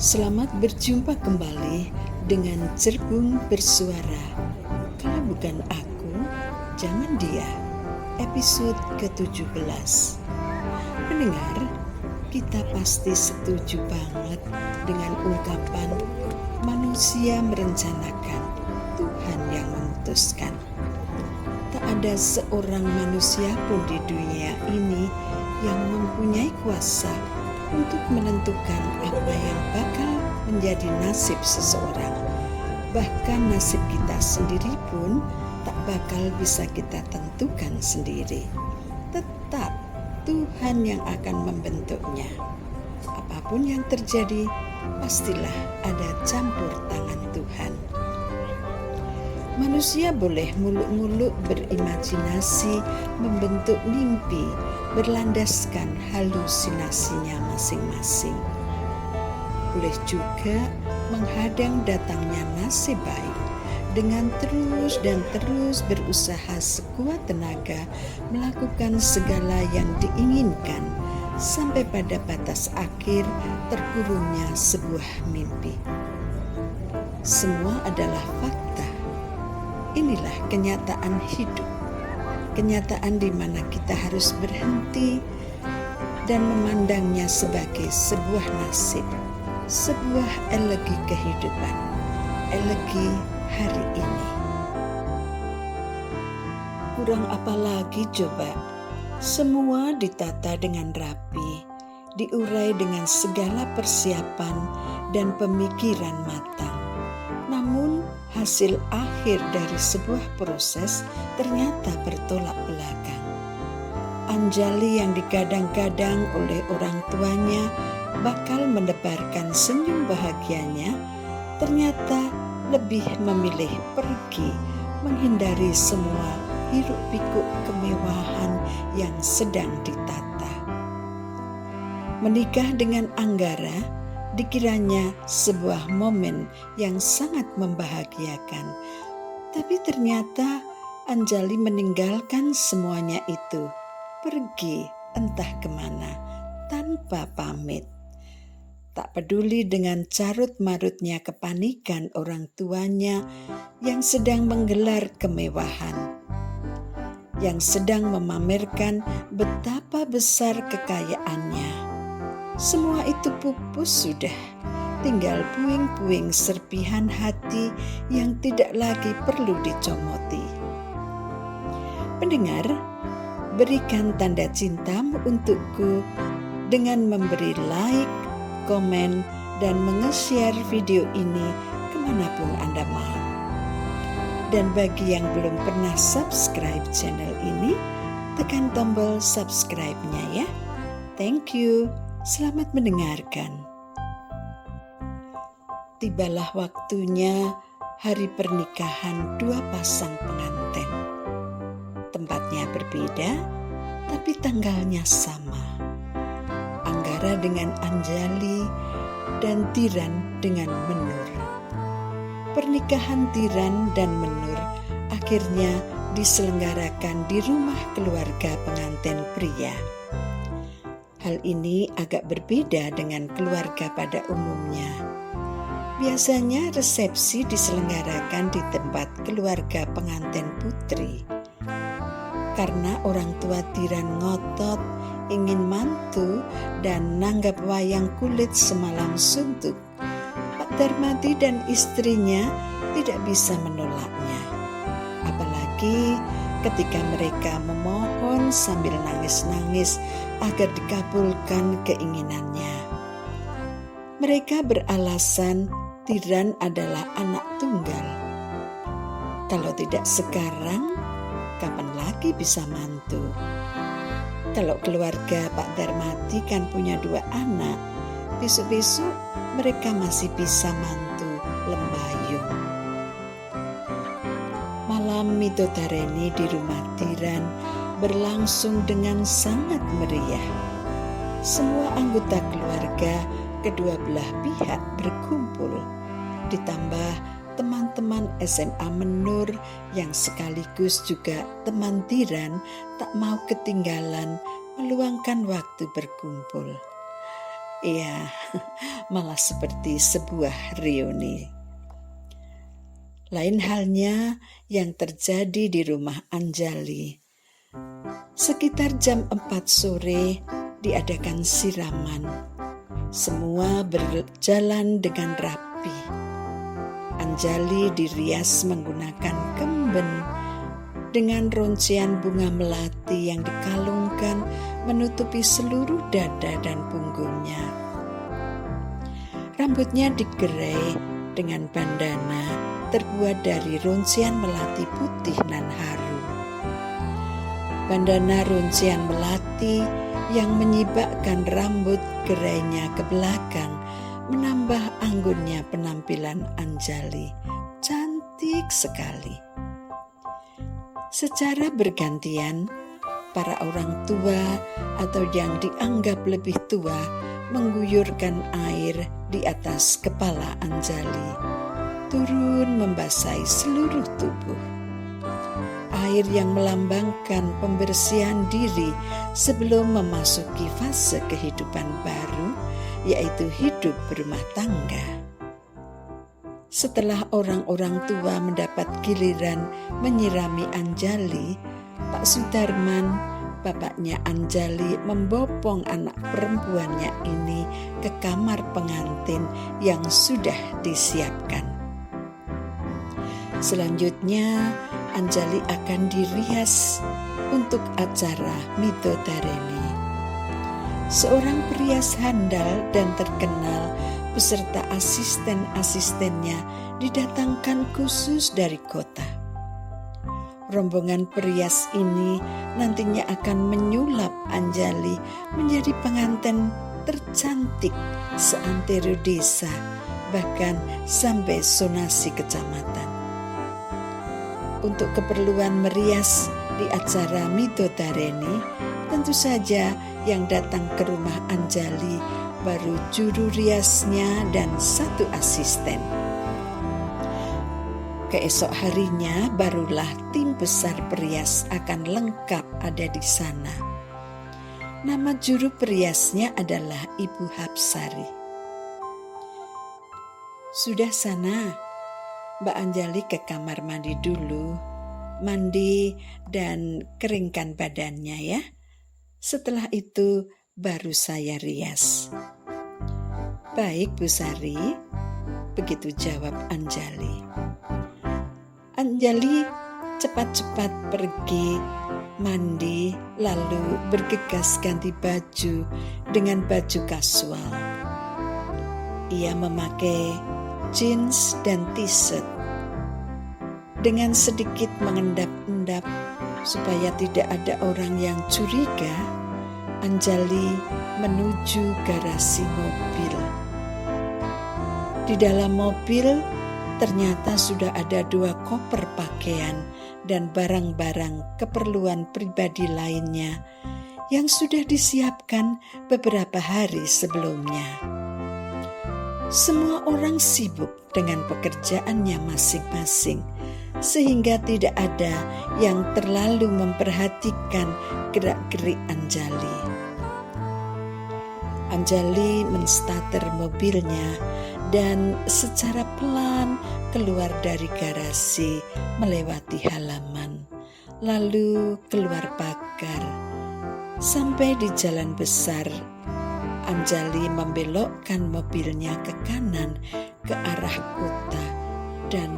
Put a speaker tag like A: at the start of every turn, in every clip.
A: Selamat berjumpa kembali dengan Cerbung Bersuara. Kalau bukan aku, jangan dia. Episode ke-17. Pendengar, kita pasti setuju banget dengan ungkapan manusia merencanakan, Tuhan yang memutuskan. Tak ada seorang manusia pun di dunia ini yang mempunyai kuasa untuk menentukan apa yang bakal menjadi nasib seseorang. Bahkan nasib kita sendiri pun tak bakal bisa kita tentukan sendiri. Tetap Tuhan yang akan membentuknya. Apapun yang terjadi, pastilah ada campur tangan Tuhan. Manusia boleh muluk-muluk berimajinasi, membentuk mimpi, berlandaskan halusinasinya masing-masing. Boleh juga menghadang datangnya nasib baik dengan terus dan terus berusaha sekuat tenaga melakukan segala yang diinginkan sampai pada batas akhir terkurungnya sebuah mimpi. Semua adalah fakta. Inilah kenyataan hidup. Kenyataan di mana kita harus berhenti dan memandangnya sebagai sebuah nasib, sebuah elegi kehidupan, elegi hari ini. Kurang apa lagi coba? Semua ditata dengan rapi, diurai dengan segala persiapan dan pemikiran matang. Namun hasil akhir dari sebuah proses ternyata bertolak belakang. Anjali yang digadang-gadang oleh orang tuanya bakal menebarkan senyum bahagianya, ternyata lebih memilih pergi menghindari semua hiruk-pikuk kemewahan yang sedang ditata. Menikah dengan Anggara dikiranya sebuah momen yang sangat membahagiakan. Tapi ternyata Anjali meninggalkan semuanya itu, pergi entah kemana, tanpa pamit. Tak peduli dengan carut-marutnya kepanikan orang tuanya yang sedang menggelar kemewahan, yang sedang memamerkan betapa besar kekayaannya. Semua itu pupus sudah, tinggal puing-puing serpihan hati yang tidak lagi perlu dicomoti. Pendengar, berikan tanda cintamu untukku dengan memberi like, komen, dan menge-share video ini kemanapun Anda mau. Dan bagi yang belum pernah subscribe channel ini, tekan tombol subscribe-nya ya. Thank you. Selamat mendengarkan. Tibalah waktunya hari pernikahan dua pasang pengantin. Tempatnya berbeda, tapi tanggalnya sama. Anggara dengan Anjali dan Tiran dengan Menur. Pernikahan Tiran dan Menur akhirnya diselenggarakan di rumah keluarga pengantin pria. Hal ini agak berbeda dengan keluarga pada umumnya. Biasanya resepsi diselenggarakan di tempat keluarga pengantin putri. Karena orang tua Tiran ngotot ingin mantu dan nanggap wayang kulit semalam suntuk, Pak Darmadi dan istrinya tidak bisa menolaknya. Apalagi ketika mereka memohon sambil nangis-nangis agar dikabulkan keinginannya. Mereka beralasan Tiran adalah anak tunggal. Kalau tidak sekarang, kapan lagi bisa mantu? Kalau keluarga Pak Darmadi kan punya 2 anak, besok-besok mereka masih bisa mantu lembayung. Malam midodareni di rumah Tiran berlangsung dengan sangat meriah. Semua anggota keluarga kedua belah pihak berkumpul, ditambah teman-teman SMA Menur yang sekaligus juga teman Tiran tak mau ketinggalan meluangkan waktu berkumpul. Iya, malah seperti sebuah reuni. Lain halnya yang terjadi di rumah Anjali. Sekitar jam 4 sore diadakan siraman. Semua berjalan dengan rapi. Anjali dirias menggunakan kemben dengan roncian bunga melati yang dikalungkan menutupi seluruh dada dan punggungnya. Rambutnya digerai dengan bandana terbuat dari roncian melati putih nan harum. Bandana roncian melati yang menyibakkan rambut gerainya ke belakang menambah anggunnya penampilan Anjali. Cantik sekali. Secara bergantian, para orang tua atau yang dianggap lebih tua mengguyurkan air di atas kepala Anjali, turun membasahi seluruh tubuh. Air yang melambangkan pembersihan diri sebelum memasuki fase kehidupan baru, yaitu hidup berumah tangga. Setelah orang-orang tua mendapat giliran menyirami Anjali, Pak Sudarman, bapaknya Anjali, membopong anak perempuannya ini ke kamar pengantin yang sudah disiapkan. Selanjutnya, Anjali akan dirias untuk acara Midodareni. Seorang perias handal dan terkenal beserta asisten-asistennya didatangkan khusus dari kota. Rombongan perias ini nantinya akan menyulap Anjali menjadi pengantin tercantik seantero desa, bahkan sampai zonasi kecamatan. Untuk keperluan merias di acara Midodareni, tentu saja yang datang ke rumah Anjali baru juru riasnya dan satu asisten. Keesok harinya barulah tim besar perias akan lengkap ada di sana. Nama juru periasnya adalah Ibu Hapsari. Sudah sana, Mbak Anjali ke kamar mandi dulu, mandi dan keringkan badannya ya. Setelah itu baru saya rias. Baik Bu Sari, begitu jawab Anjali. Anjali cepat-cepat pergi mandi lalu bergegas ganti baju dengan baju kasual. Ia memakai jeans dan t-shirt. Dengan sedikit mengendap-endap supaya tidak ada orang yang curiga, Anjali menuju garasi mobil. Di dalam mobil ternyata sudah ada 2 koper pakaian dan barang-barang keperluan pribadi lainnya yang sudah disiapkan beberapa hari sebelumnya. Semua orang sibuk dengan pekerjaannya masing-masing, sehingga tidak ada yang terlalu memperhatikan gerak-gerik Anjali. Anjali menstarter mobilnya dan secara pelan keluar dari garasi melewati halaman, lalu keluar pagar. Sampai di jalan besar, Anjali membelokkan mobilnya ke kanan ke arah kota dan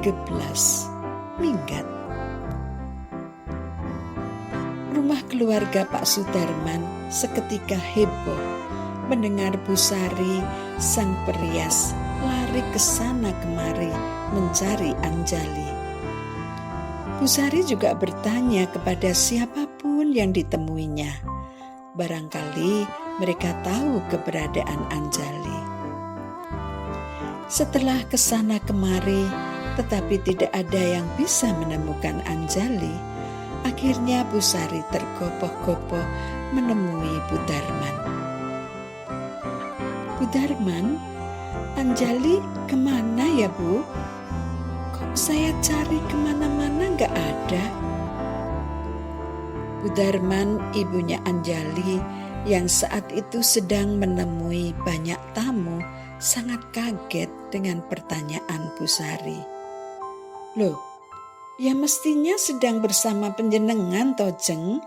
A: ngeblas minggat. Rumah keluarga Pak Sudarman seketika heboh mendengar Bu Sari sang perias lari ke sana kemari mencari Anjali. Bu Sari juga bertanya kepada siapapun yang ditemuinya. Barangkali mereka tahu keberadaan Anjali. Setelah ke sana kemari, tetapi tidak ada yang bisa menemukan Anjali, akhirnya Bu Sari tergopoh-gopoh menemui Bu Darman. Bu Darman, Anjali kemana ya Bu? Kok saya cari kemana-mana gak ada? Bu Darman, ibunya Anjali, yang saat itu sedang menemui banyak tamu sangat kaget dengan pertanyaan Bu Sari. "Loh, ya mestinya sedang bersama panjenengan toh Jeng,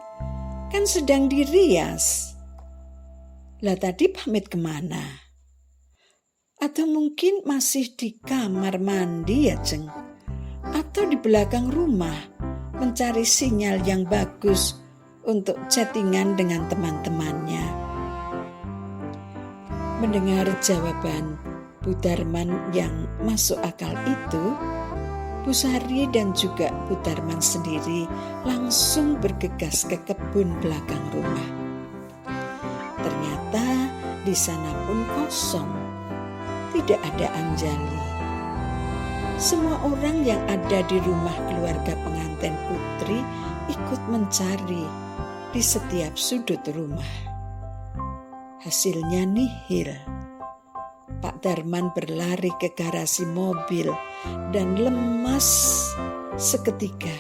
A: kan sedang dirias. Lah tadi pamit kemana? Atau mungkin masih di kamar mandi ya Jeng? Atau di belakang rumah mencari sinyal yang bagus untuk chattingan dengan teman-temannya?" Mendengar jawaban Bu Darman yang masuk akal itu, Bu Sari dan juga Bu Darman sendiri langsung bergegas ke kebun belakang rumah. Ternyata di sana pun kosong, tidak ada Anjali. Semua orang yang ada di rumah keluarga pengantin putri ikut mencari di setiap sudut rumah. Hasilnya nihil. Pak Darman berlari ke garasi mobil dan lemas seketika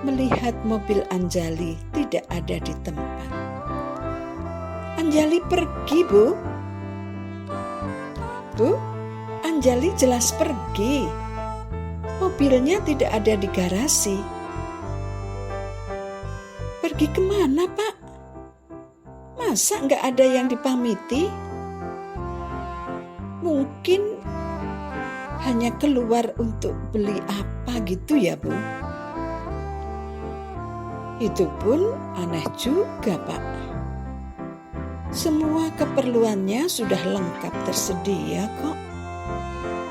A: melihat mobil Anjali tidak ada di tempat. "Anjali pergi, Bu. Bu, Anjali jelas pergi. Mobilnya tidak ada di garasi." "Pergi kemana, Pak? Masa nggak ada yang dipamiti? Mungkin hanya keluar untuk beli apa gitu ya, Bu?" "Itu pun aneh juga, Pak. Semua keperluannya sudah lengkap tersedia kok.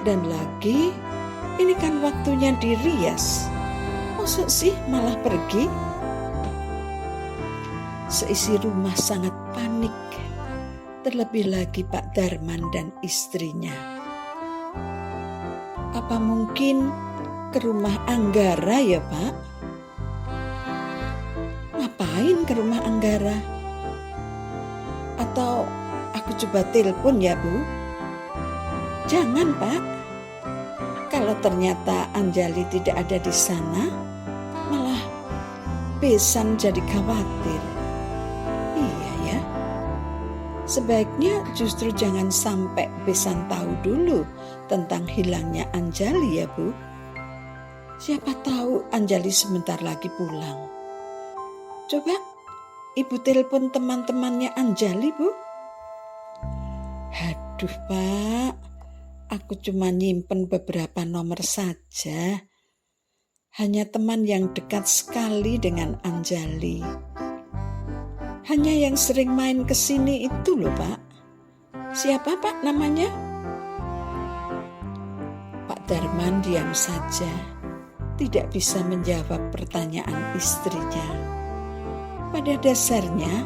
A: Dan lagi, ini kan waktunya dirias. Masa sih malah pergi?" Seisi rumah sangat panik, terlebih lagi Pak Darman dan istrinya. "Apa mungkin ke rumah Anggara ya, Pak?" "Ngapain ke rumah Anggara? Atau aku coba telepon ya, Bu?" "Jangan, Pak. Kalau ternyata Anjali tidak ada di sana, malah besan jadi khawatir." "Iya ya, sebaiknya justru jangan sampai besan tahu dulu tentang hilangnya Anjali ya, Bu. Siapa tahu Anjali sebentar lagi pulang. Coba Ibu telepon teman-temannya Anjali, Bu." "Aduh, Pak, aku cuma nyimpen beberapa nomor saja. Hanya teman yang dekat sekali dengan Anjali. Hanya yang sering main ke sini itu loh, Pak." "Siapa, Pak, namanya?" Pak Darman diam saja, tidak bisa menjawab pertanyaan istrinya. Pada dasarnya,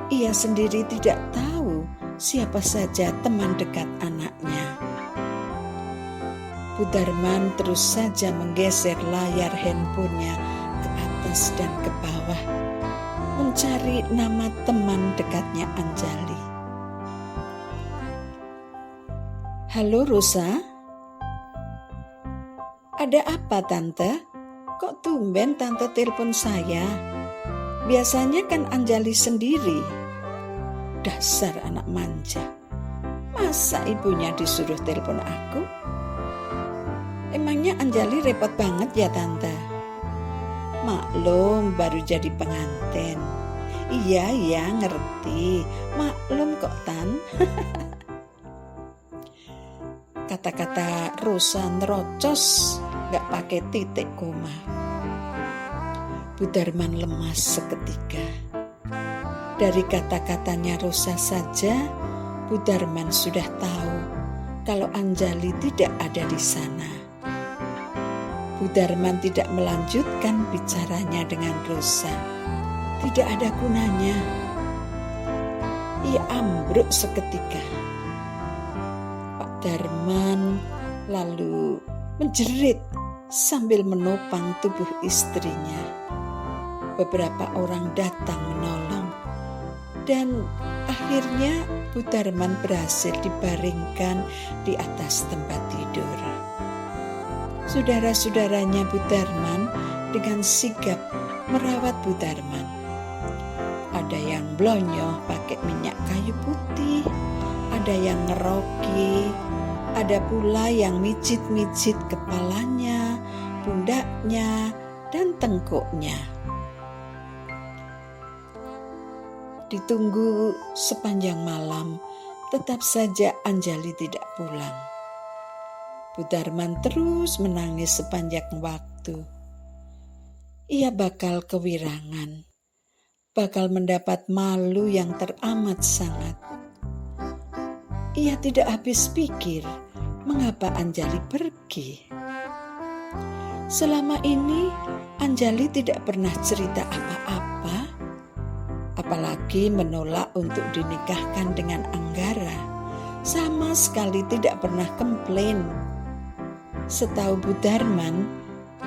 A: ia sendiri tidak tahu siapa saja teman dekat anaknya. Bu Darman terus saja menggeser layar handphonenya ke atas dan ke bawah, mencari nama teman dekatnya Anjali. "Halo Rosa? Ada apa Tante? Kok tumben Tante telepon saya? Biasanya kan Anjali sendiri." "Dasar anak manja. Masa ibunya disuruh telepon aku? Emangnya Anjali repot banget ya Tante?" "Maklum baru jadi pengantin." Iya ngerti. Maklum kok Tan." Kata-kata Rosa nerocos, gak pakai titik koma. Bu Darman lemas seketika. Dari kata-katanya Rosa saja, Bu Darman sudah tahu kalau Anjali tidak ada di sana. Bu Darman tidak melanjutkan bicaranya dengan Rosa. Tidak ada gunanya. Ia ambruk seketika. Pak Darman lalu menjerit sambil menopang tubuh istrinya. Beberapa orang datang menolong dan akhirnya Bu Darman berhasil dibaringkan di atas tempat tidur. Saudara-saudaranya Bu Darman dengan sigap merawat Bu Darman. Ada yang blonyoh pakai minyak kayu putih, ada yang ngeroki, ada pula yang mijit-mijit kepalanya, pundaknya, dan tengkuknya. Ditunggu sepanjang malam, tetap saja Anjali tidak pulang. Bu Darman terus menangis sepanjang waktu. Ia bakal kewirangan, bakal mendapat malu yang teramat sangat. Ia tidak habis pikir mengapa Anjali pergi. Selama ini Anjali tidak pernah cerita apa-apa, apalagi menolak untuk dinikahkan dengan Anggara. Sama sekali tidak pernah komplain. Setahu Bu Darman,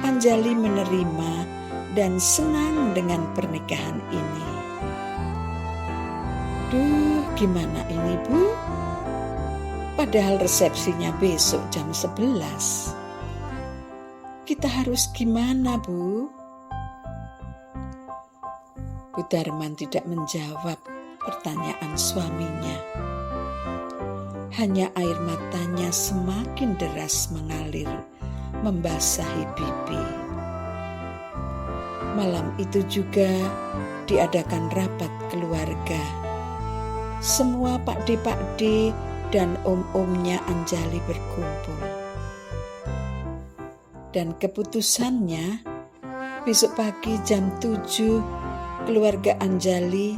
A: Anjali menerima dan senang dengan pernikahan ini. Duh, gimana ini Bu? Padahal resepsinya besok jam 11. Kita harus gimana Bu? Bu Darman tidak menjawab pertanyaan suaminya. Hanya air matanya semakin deras mengalir, membasahi pipi. Malam itu juga diadakan rapat keluarga. Semua pakde-pakde dan om-omnya Anjali berkumpul. Dan keputusannya, besok pagi jam 7, keluarga Anjali,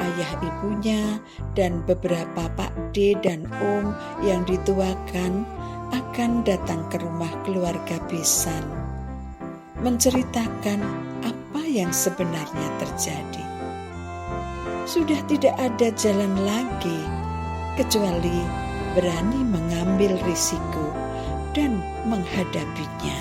A: ayah ibunya, dan beberapa pakde dan om yang dituakan akan datang ke rumah keluarga besan, menceritakan apa yang sebenarnya terjadi. Sudah tidak ada jalan lagi kecuali berani mengambil risiko dan menghadapinya.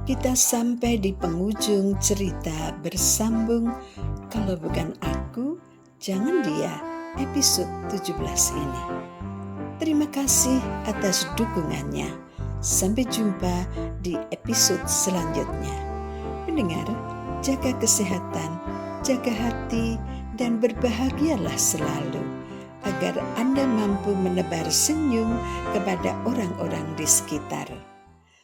A: Kita sampai di penghujung cerita bersambung Kalau Bukan Aku, Jangan Dia, episode 17 ini. Terima kasih atas dukungannya. Sampai jumpa di episode selanjutnya. Pendengar, jaga kesehatan, jaga hati, dan berbahagialah selalu agar Anda mampu menebar senyum kepada orang-orang di sekitar.